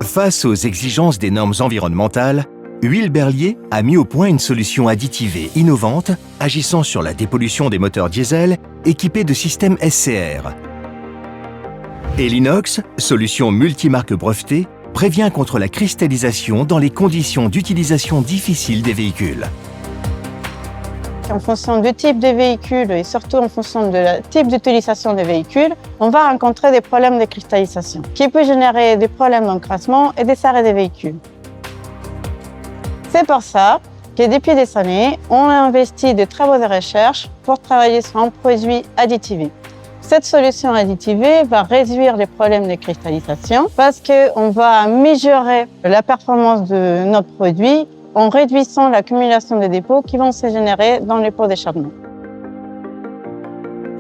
Face aux exigences des normes environnementales, Huile Berlier a mis au point une solution additivée innovante agissant sur la dépollution des moteurs diesel équipés de systèmes SCR. Elinox, solution multimarque brevetée, prévient contre la cristallisation dans les conditions d'utilisation difficiles des véhicules. En fonction du type de véhicule et surtout en fonction du type d'utilisation des véhicules, on va rencontrer des problèmes de cristallisation qui peut générer des problèmes d'encrassement et des arrêts des véhicules. C'est pour ça que depuis des années, on a investi de travaux de recherche pour travailler sur un produit additivé. Cette solution additivée va réduire les problèmes de cristallisation parce qu'on va mesurer la performance de notre produit en réduisant l'accumulation de dépôts qui vont se générer dans les pots d'échappement.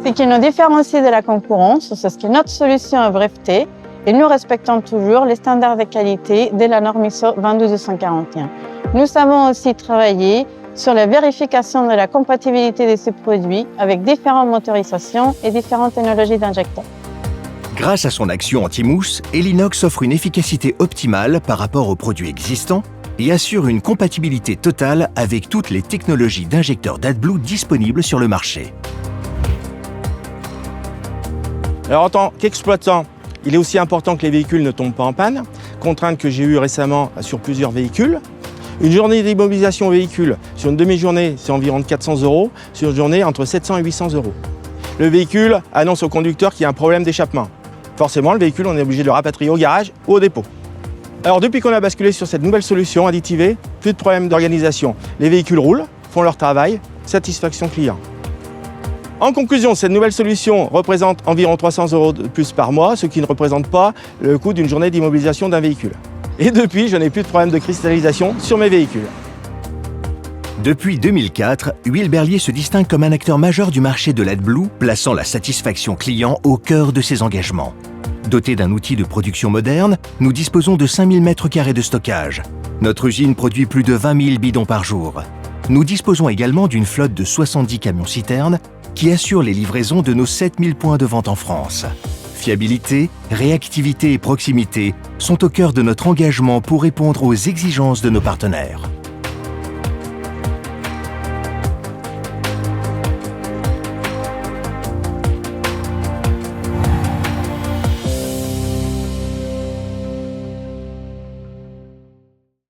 Ce qui nous différencie de la concurrence, c'est que notre solution est brevetée et nous respectons toujours les standards de qualité de la norme ISO 22241. Nous savons aussi travailler sur la vérification de la compatibilité de ces produits avec différentes motorisations et différentes technologies d'injecteurs. Grâce à son action anti-mousse, Elinox offre une efficacité optimale par rapport aux produits existants et assure une compatibilité totale avec toutes les technologies d'injecteurs d'AdBlue disponibles sur le marché. Alors en tant qu'exploitant, il est aussi important que les véhicules ne tombent pas en panne, contrainte que j'ai eue récemment sur plusieurs véhicules. Une journée d'immobilisation au véhicule, sur une demi-journée, c'est environ de 400 €, sur une journée, entre 700 et 800 €. Le véhicule annonce au conducteur qu'il y a un problème d'échappement. Forcément, le véhicule, on est obligé de le rapatrier au garage ou au dépôt. Alors depuis qu'on a basculé sur cette nouvelle solution additivée, plus de problème d'organisation. Les véhicules roulent, font leur travail, satisfaction client. En conclusion, cette nouvelle solution représente environ 300 € de plus par mois, ce qui ne représente pas le coût d'une journée d'immobilisation d'un véhicule. Et depuis, je n'ai plus de problème de cristallisation sur mes véhicules. Depuis 2004, Huile Berlier se distingue comme un acteur majeur du marché de l'AdBlue, plaçant la satisfaction client au cœur de ses engagements. Doté d'un outil de production moderne, nous disposons de 5000 m² de stockage. Notre usine produit plus de 20 000 bidons par jour. Nous disposons également d'une flotte de 70 camions-citernes qui assurent les livraisons de nos 7000 points de vente en France. Fiabilité, réactivité et proximité sont au cœur de notre engagement pour répondre aux exigences de nos partenaires.